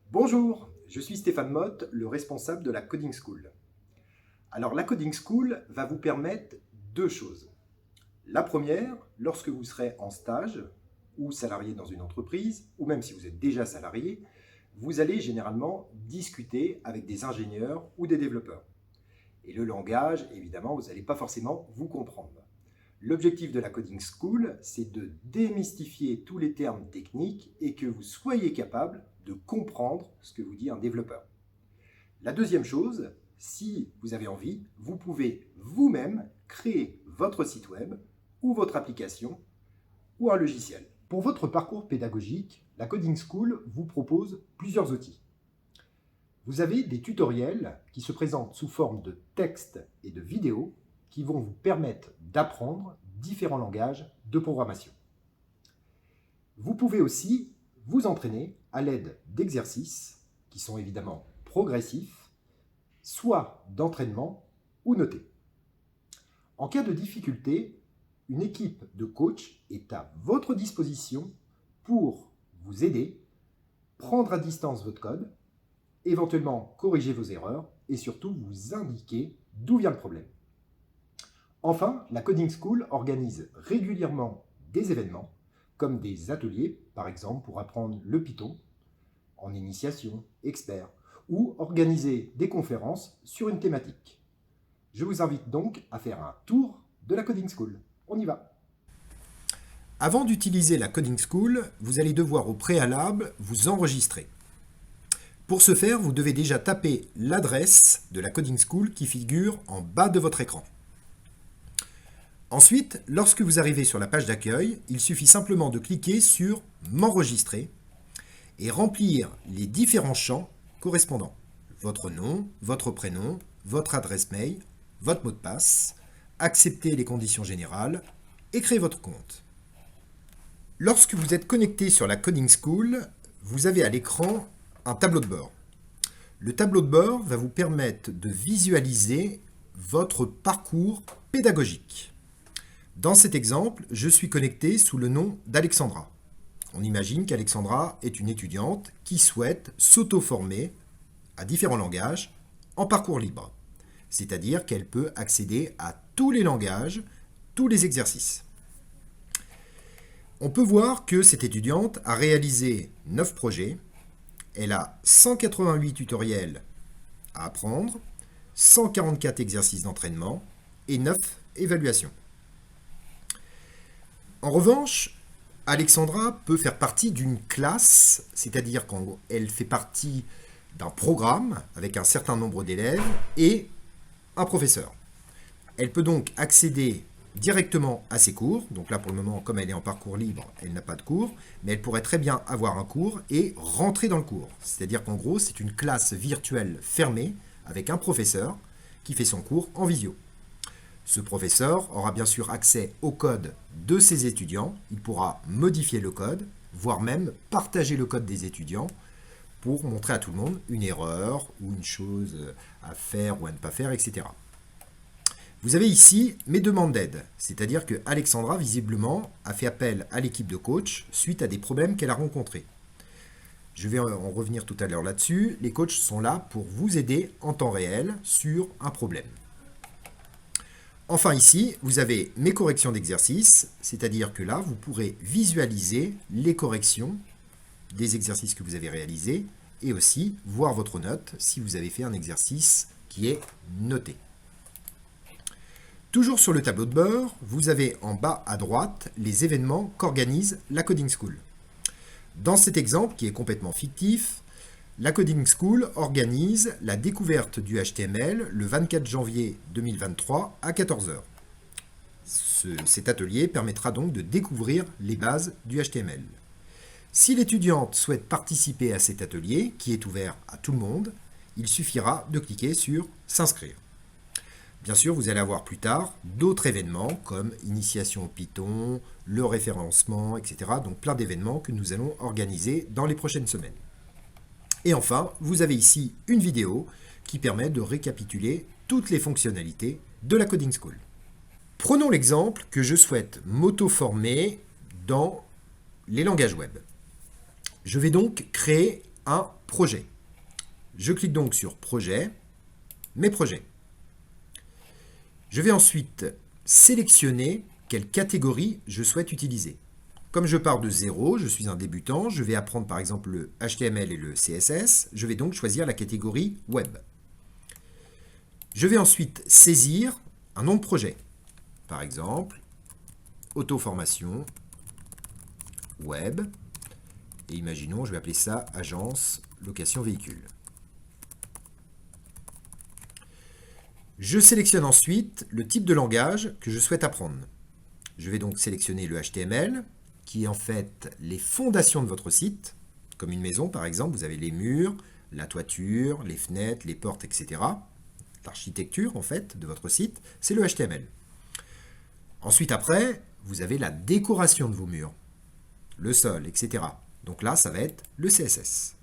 Bonjour, je suis Stéphane Motte, le responsable de la Coding School. Alors la Coding School va vous permettre deux choses. La première, lorsque vous serez en stage ou salarié dans une entreprise, ou même si vous êtes déjà salarié, vous allez généralement discuter avec des ingénieurs ou des développeurs. Et le langage, évidemment, vous n'allez pas forcément vous comprendre. L'objectif de la Coding School, c'est de démystifier tous les termes techniques et que vous soyez capable de comprendre ce que vous dit un développeur. La deuxième chose, si vous avez envie, vous pouvez vous-même créer votre site web ou votre application ou un logiciel. Pour votre parcours pédagogique, la Coding School vous propose plusieurs outils. Vous avez des tutoriels qui se présentent sous forme de texte et de vidéos qui vont vous permettre d'apprendre différents langages de programmation. Vous pouvez aussi vous entraîner à l'aide d'exercices qui sont évidemment progressifs, soit d'entraînement ou notés. En cas de difficulté, une équipe de coachs est à votre disposition pour vous aider, prendre à distance votre code, éventuellement corriger vos erreurs et surtout vous indiquer d'où vient le problème. Enfin, la Coding School organise régulièrement des événements, comme des ateliers, par exemple pour apprendre le Python, en initiation, expert, ou organiser des conférences sur une thématique. Je vous invite donc à faire un tour de la Coding School. On y va! Avant d'utiliser la Coding School, vous allez devoir au préalable vous enregistrer. Pour ce faire, vous devez déjà taper l'adresse de la Coding School qui figure en bas de votre écran. Ensuite, lorsque vous arrivez sur la page d'accueil, il suffit simplement de cliquer sur « M'enregistrer » et remplir les différents champs correspondants. Votre nom, votre prénom, votre adresse mail, votre mot de passe, accepter les conditions générales et créer votre compte. Lorsque vous êtes connecté sur la Coding School, vous avez à l'écran un tableau de bord. Le tableau de bord va vous permettre de visualiser votre parcours pédagogique. Dans cet exemple, je suis connecté sous le nom d'Alexandra. On imagine qu'Alexandra est une étudiante qui souhaite s'auto-former à différents langages en parcours libre. C'est-à-dire qu'elle peut accéder à tous les langages, tous les exercices. On peut voir que cette étudiante a réalisé 9 projets. Elle a 188 tutoriels à apprendre, 144 exercices d'entraînement et 9 évaluations. En revanche, Alexandra peut faire partie d'une classe, c'est-à-dire qu'elle fait partie d'un programme avec un certain nombre d'élèves et un professeur. Elle peut donc accéder directement à ses cours. Donc là, pour le moment, comme elle est en parcours libre, elle n'a pas de cours, mais elle pourrait très bien avoir un cours et rentrer dans le cours. C'est-à-dire qu'en gros, c'est une classe virtuelle fermée avec un professeur qui fait son cours en visio. Ce professeur aura bien sûr accès au code de ses étudiants. Il pourra modifier le code, voire même partager le code des étudiants pour montrer à tout le monde une erreur ou une chose à faire ou à ne pas faire, etc. Vous avez ici mes demandes d'aide, c'est-à-dire que Alexandra, visiblement, a fait appel à l'équipe de coach suite à des problèmes qu'elle a rencontrés. Je vais en revenir tout à l'heure là-dessus. Les coachs sont là pour vous aider en temps réel sur un problème. Enfin ici, vous avez mes corrections d'exercices, c'est-à-dire que là, vous pourrez visualiser les corrections des exercices que vous avez réalisés et aussi voir votre note si vous avez fait un exercice qui est noté. Toujours sur le tableau de bord, vous avez en bas à droite les événements qu'organise la Coding School. Dans cet exemple, qui est complètement fictif, la Coding School organise la découverte du HTML le 24 janvier 2023 à 14 h. Cet atelier permettra donc de découvrir les bases du HTML. Si l'étudiante souhaite participer à cet atelier, qui est ouvert à tout le monde, il suffira de cliquer sur « S'inscrire ». Bien sûr, vous allez avoir plus tard d'autres événements comme initiation au Python, le référencement, etc. Donc plein d'événements que nous allons organiser dans les prochaines semaines. Et enfin, vous avez ici une vidéo qui permet de récapituler toutes les fonctionnalités de la Coding School. Prenons l'exemple que je souhaite m'auto-former dans les langages web. Je vais donc créer un projet. Je clique donc sur Projet, Mes projets. Je vais ensuite sélectionner quelle catégorie je souhaite utiliser. Comme je pars de zéro, je suis un débutant, je vais apprendre par exemple le HTML et le CSS, je vais donc choisir la catégorie Web. Je vais ensuite saisir un nom de projet. Par exemple, auto-formation, web, et imaginons, je vais appeler ça agence location véhicule. Je sélectionne ensuite le type de langage que je souhaite apprendre. Je vais donc sélectionner le HTML, qui est en fait les fondations de votre site. Comme une maison, par exemple, vous avez les murs, la toiture, les fenêtres, les portes, etc. L'architecture, en fait, de votre site, c'est le HTML. Ensuite, après, vous avez la décoration de vos murs, le sol, etc. Donc là, ça va être le CSS.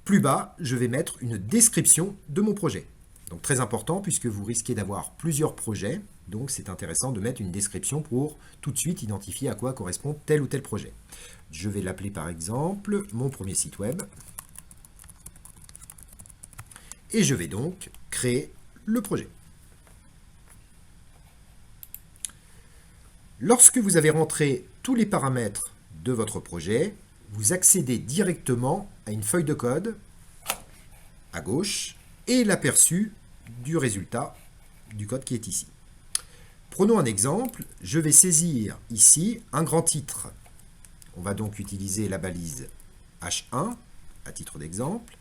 Plus bas, je vais mettre une description de mon projet. Donc très important puisque vous risquez d'avoir plusieurs projets. Donc c'est intéressant de mettre une description pour tout de suite identifier à quoi correspond tel ou tel projet. Je vais l'appeler par exemple mon premier site web. Et je vais donc créer le projet. Lorsque vous avez rentré tous les paramètres de votre projet, vous accédez directement à une feuille de code à gauche et l'aperçu du résultat du code qui est ici. Prenons un exemple, je vais saisir ici un grand titre. On va donc utiliser la balise H1 à titre d'exemple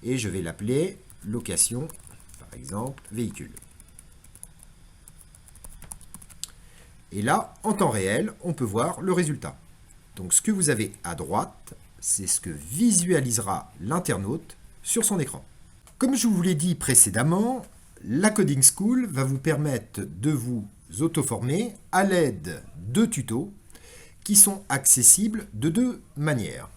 et je vais l'appeler location, par exemple, véhicule. Et là, en temps réel, on peut voir le résultat. Donc ce que vous avez à droite, c'est ce que visualisera l'internaute sur son écran. Comme je vous l'ai dit précédemment, la Coding School va vous permettre de vous auto-former à l'aide de tutos qui sont accessibles de deux manières.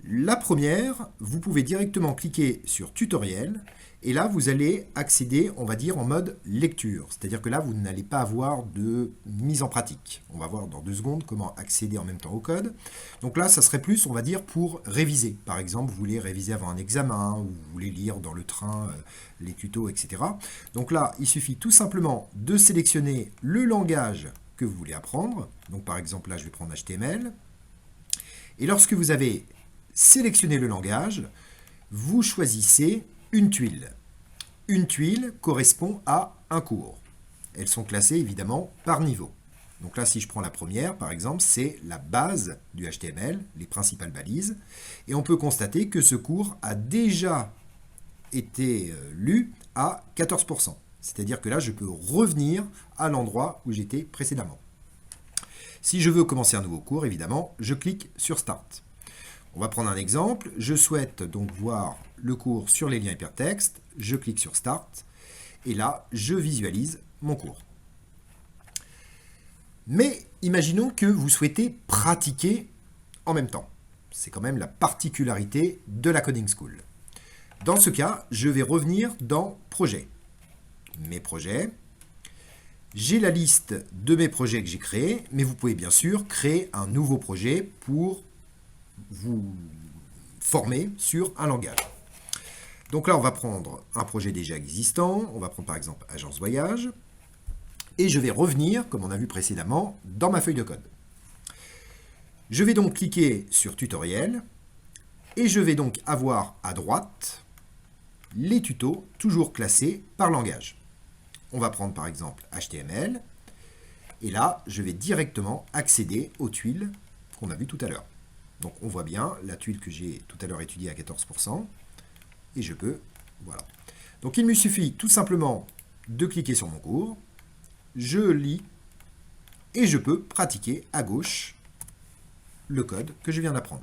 La première, vous pouvez directement cliquer sur Tutoriel et là vous allez accéder, on va dire, en mode lecture. C'est-à-dire que là vous n'allez pas avoir de mise en pratique. On va voir dans 2 secondes comment accéder en même temps au code. Donc là ça serait plus, on va dire, pour réviser. Par exemple, vous voulez réviser avant un examen ou vous voulez lire dans le train les tutos, etc. Donc là il suffit tout simplement de sélectionner le langage que vous voulez apprendre. Donc par exemple là je vais prendre HTML. Et lorsque vous avez sélectionné le langage, vous choisissez une tuile. Une tuile correspond à un cours. Elles sont classées évidemment par niveau. Donc là, si je prends la première, par exemple, c'est la base du HTML, les principales balises. Et on peut constater que ce cours a déjà été lu à 14%. C'est-à-dire que là, je peux revenir à l'endroit où j'étais précédemment. Si je veux commencer un nouveau cours, évidemment, je clique sur Start. On va prendre un exemple. Je souhaite donc voir le cours sur les liens hypertextes. Je clique sur Start. Et là, je visualise mon cours. Mais imaginons que vous souhaitez pratiquer en même temps. C'est quand même la particularité de la Coding School. Dans ce cas, je vais revenir dans Projets. Mes projets. J'ai la liste de mes projets que j'ai créés, mais vous pouvez bien sûr créer un nouveau projet pour vous former sur un langage. Donc là, on va prendre un projet déjà existant. On va prendre par exemple Agence Voyage. Et je vais revenir, comme on a vu précédemment, dans ma feuille de code. Je vais donc cliquer sur Tutoriel. Et je vais donc avoir à droite les tutos, toujours classés par langage. On va prendre par exemple HTML. Et là, je vais directement accéder aux tuiles qu'on a vues tout à l'heure. Donc on voit bien la tuile que j'ai tout à l'heure étudiée à 14%. Et je peux, voilà. Donc il me suffit tout simplement de cliquer sur mon cours. Je lis et je peux pratiquer à gauche le code que je viens d'apprendre.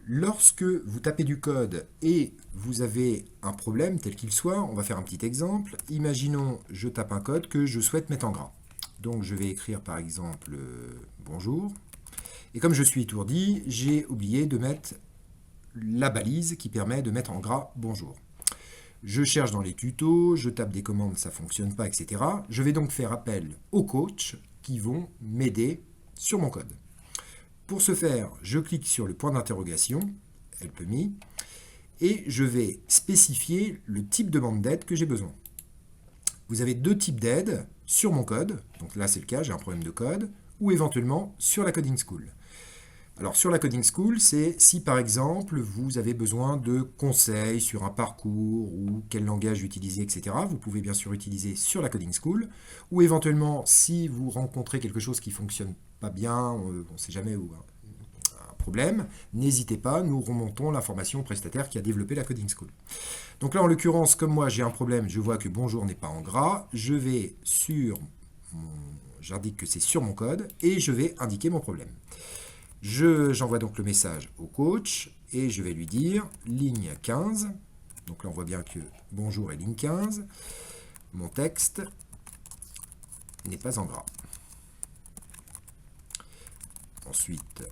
Lorsque vous tapez du code et vous avez un problème tel qu'il soit, on va faire un petit exemple. Imaginons, je tape un code que je souhaite mettre en gras. Donc je vais écrire par exemple bonjour. Et comme je suis étourdi, j'ai oublié de mettre la balise qui permet de mettre en gras bonjour. Je cherche dans les tutos, je tape des commandes, ça ne fonctionne pas, etc. Je vais donc faire appel aux coachs qui vont m'aider sur mon code. Pour ce faire, je clique sur le point d'interrogation, Help Me, et je vais spécifier le type de demande d'aide que j'ai besoin. Vous avez deux types d'aide sur mon code, donc là c'est le cas, j'ai un problème de code, ou éventuellement sur la Coding School. Alors sur la Coding School, c'est si par exemple vous avez besoin de conseils sur un parcours ou quel langage utiliser, etc. Vous pouvez bien sûr utiliser sur la Coding School. Ou éventuellement si vous rencontrez quelque chose qui ne fonctionne pas bien, on ne sait jamais où un problème, n'hésitez pas, nous remontons l'information au prestataire qui a développé la Coding School. Donc là en l'occurrence, comme moi j'ai un problème, je vois que bonjour n'est pas en gras, je vais j'indique que c'est sur mon code et je vais indiquer mon problème. J'envoie donc le message au coach et je vais lui dire ligne 15. Donc là, on voit bien que bonjour est ligne 15. Mon texte n'est pas en gras. Ensuite,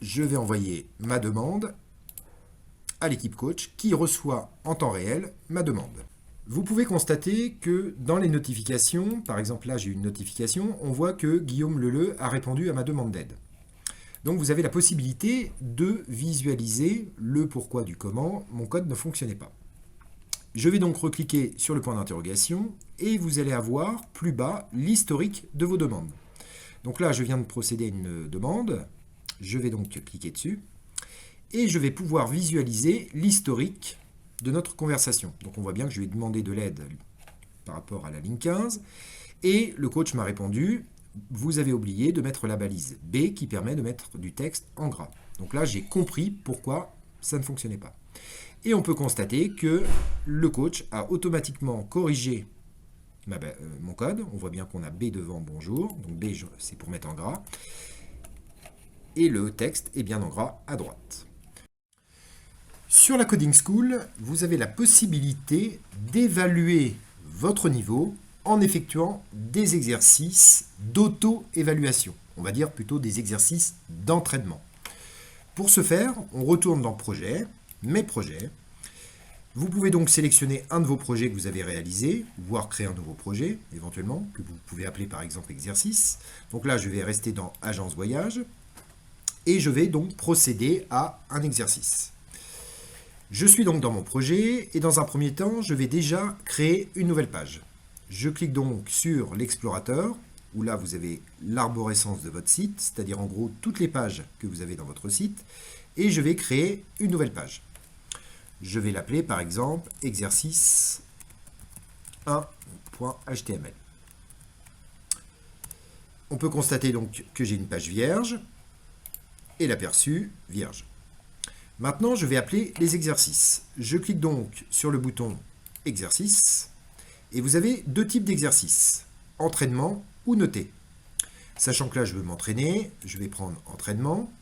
je vais envoyer ma demande à l'équipe coach qui reçoit en temps réel ma demande. Vous pouvez constater que dans les notifications, par exemple là j'ai une notification, on voit que Guillaume Leleu a répondu à ma demande d'aide. Donc vous avez la possibilité de visualiser le pourquoi du comment mon code ne fonctionnait pas. Je vais donc recliquer sur le point d'interrogation et vous allez avoir plus bas l'historique de vos demandes. Donc là, je viens de procéder à une demande. Je vais donc cliquer dessus et je vais pouvoir visualiser l'historique de notre conversation. Donc on voit bien que je lui ai demandé de l'aide par rapport à la ligne 15 et le coach m'a répondu: vous avez oublié de mettre la balise B qui permet de mettre du texte en gras. Donc là, j'ai compris pourquoi ça ne fonctionnait pas. Et on peut constater que le coach a automatiquement corrigé mon code. On voit bien qu'on a B devant bonjour. Donc B, c'est pour mettre en gras. Et le texte est bien en gras à droite. Sur la Coding School, vous avez la possibilité d'évaluer votre niveau en effectuant des exercices d'auto-évaluation. On va dire plutôt des exercices d'entraînement. Pour ce faire, on retourne dans Projet, Mes projets. Vous pouvez donc sélectionner un de vos projets que vous avez réalisé, voire créer un nouveau projet, éventuellement, que vous pouvez appeler par exemple exercice. Donc là, je vais rester dans Agence Voyage, et je vais donc procéder à un exercice. Je suis donc dans mon projet, et dans un premier temps, je vais déjà créer une nouvelle page. Je clique donc sur l'explorateur, où là vous avez l'arborescence de votre site, c'est-à-dire en gros toutes les pages que vous avez dans votre site, et je vais créer une nouvelle page. Je vais l'appeler par exemple exercice 1.html. On peut constater donc que j'ai une page vierge et l'aperçu vierge. Maintenant, je vais appeler les exercices. Je clique donc sur le bouton exercice. Et vous avez deux types d'exercices, entraînement ou noté. Sachant que là, je veux m'entraîner, je vais prendre entraînement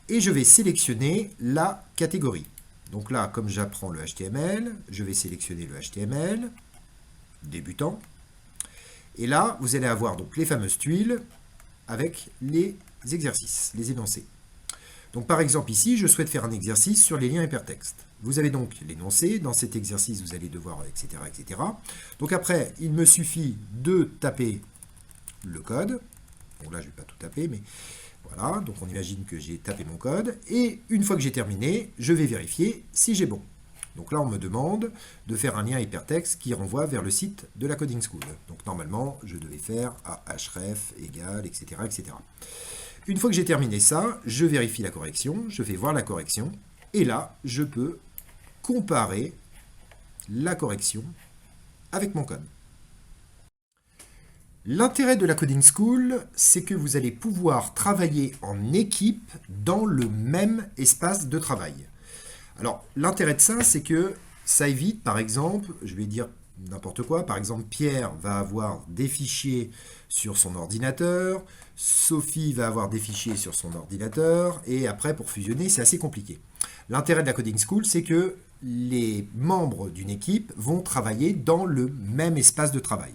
et je vais sélectionner la catégorie. Donc là, comme j'apprends le HTML, je vais sélectionner le HTML, débutant. Et là, vous allez avoir donc les fameuses tuiles avec les exercices, les énoncés. Donc par exemple ici, je souhaite faire un exercice sur les liens hypertextes. Vous avez donc l'énoncé, dans cet exercice vous allez devoir, etc., etc. Donc après, il me suffit de taper le code. Bon là je ne vais pas tout taper, mais voilà, donc on imagine que j'ai tapé mon code. Et une fois que j'ai terminé, je vais vérifier si j'ai bon. Donc là on me demande de faire un lien hypertexte qui renvoie vers le site de la Coding School. Donc normalement, je devais faire à href égale, etc., etc. Une fois que j'ai terminé ça, je vérifie la correction, je fais voir la correction, et là, je peux comparer la correction avec mon code. L'intérêt de la Coding School, c'est que vous allez pouvoir travailler en équipe dans le même espace de travail. Alors, l'intérêt de ça, c'est que ça évite, par exemple, je vais dire n'importe quoi, par exemple, Pierre va avoir des fichiers sur son ordinateur, Sophie va avoir des fichiers sur son ordinateur, et après, pour fusionner, c'est assez compliqué. L'intérêt de la Coding School, c'est que les membres d'une équipe vont travailler dans le même espace de travail.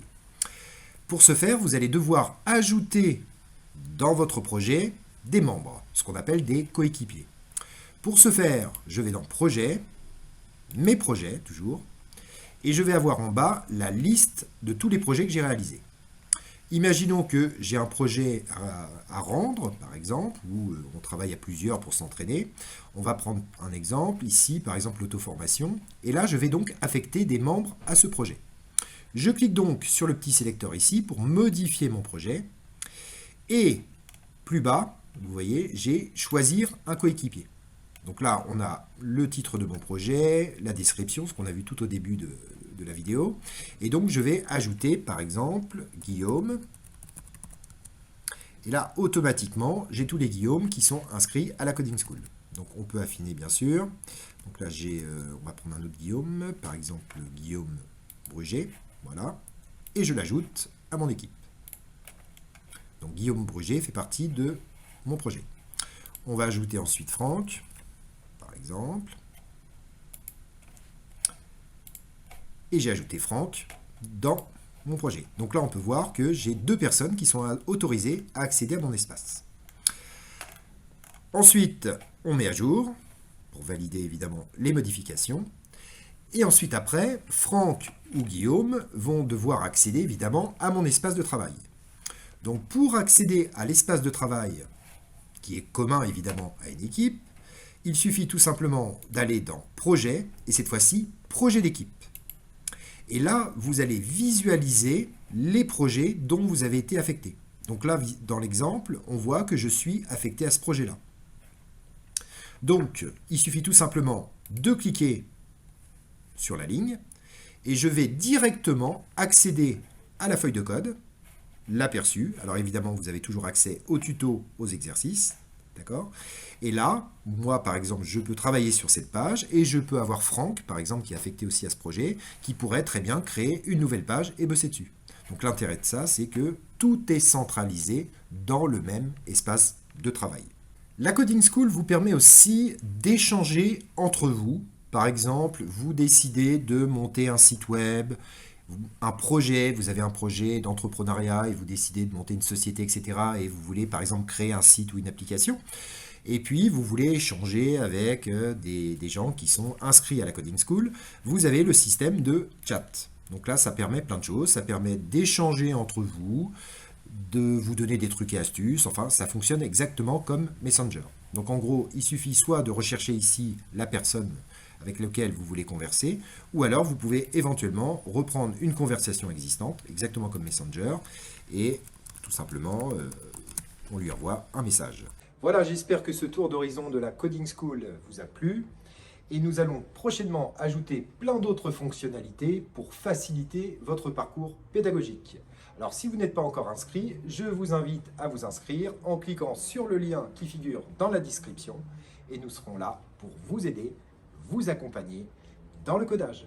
Pour ce faire, vous allez devoir ajouter dans votre projet des membres, ce qu'on appelle des coéquipiers. Pour ce faire, je vais dans Projet, Mes projets, toujours, et je vais avoir en bas la liste de tous les projets que j'ai réalisés. Imaginons que j'ai un projet à rendre, par exemple, où on travaille à plusieurs pour s'entraîner. On va prendre un exemple, ici, par exemple, l'auto-formation. Et là, je vais donc affecter des membres à ce projet. Je clique donc sur le petit sélecteur ici pour modifier mon projet. Et plus bas, vous voyez, j'ai choisir un coéquipier. Donc là, on a le titre de mon projet, la description, ce qu'on a vu tout au début de la vidéo. Et donc, je vais ajouter, par exemple, Guillaume. Et là, automatiquement, j'ai tous les Guillaume qui sont inscrits à la Coding School. Donc, on peut affiner, bien sûr. Donc là, on va prendre un autre Guillaume, par exemple, Guillaume Bruget. Voilà. Et je l'ajoute à mon équipe. Donc, Guillaume Bruget fait partie de mon projet. On va ajouter ensuite Franck, par exemple. Et j'ai ajouté Franck dans mon projet. Donc là, on peut voir que j'ai 2 personnes qui sont autorisées à accéder à mon espace. Ensuite, on met à jour, pour valider évidemment les modifications. Et ensuite, après, Franck ou Guillaume vont devoir accéder évidemment à mon espace de travail. Donc pour accéder à l'espace de travail, qui est commun évidemment à une équipe, il suffit tout simplement d'aller dans Projet, et cette fois-ci, Projet d'équipe. Et là, vous allez visualiser les projets dont vous avez été affecté. Donc là, dans l'exemple, on voit que je suis affecté à ce projet-là. Donc, il suffit tout simplement de cliquer sur la ligne et je vais directement accéder à la feuille de code, l'aperçu. Alors évidemment, vous avez toujours accès au tuto, aux exercices. D'accord ? Et là, moi, par exemple, je peux travailler sur cette page et je peux avoir Franck, par exemple, qui est affecté aussi à ce projet, qui pourrait très bien créer une nouvelle page et bosser dessus. Donc l'intérêt de ça, c'est que tout est centralisé dans le même espace de travail. La Coding School vous permet aussi d'échanger entre vous. Par exemple, vous décidez de monter un site web, un projet, vous avez un projet d'entrepreneuriat et vous décidez de monter une société, etc. Et vous voulez par exemple créer un site ou une application. Et puis vous voulez échanger avec des gens qui sont inscrits à la Coding School. Vous avez le système de chat. Donc là, ça permet plein de choses. Ça permet d'échanger entre vous, de vous donner des trucs et astuces. Enfin, ça fonctionne exactement comme Messenger. Donc en gros, il suffit soit de rechercher ici la personne avec laquelle vous voulez converser, ou alors vous pouvez éventuellement reprendre une conversation existante, exactement comme Messenger, et tout simplement, on lui envoie un message. Voilà, j'espère que ce tour d'horizon de la Coding School vous a plu, et nous allons prochainement ajouter plein d'autres fonctionnalités pour faciliter votre parcours pédagogique. Alors si vous n'êtes pas encore inscrit, je vous invite à vous inscrire en cliquant sur le lien qui figure dans la description, et nous serons là pour vous aider, vous accompagner dans le codage.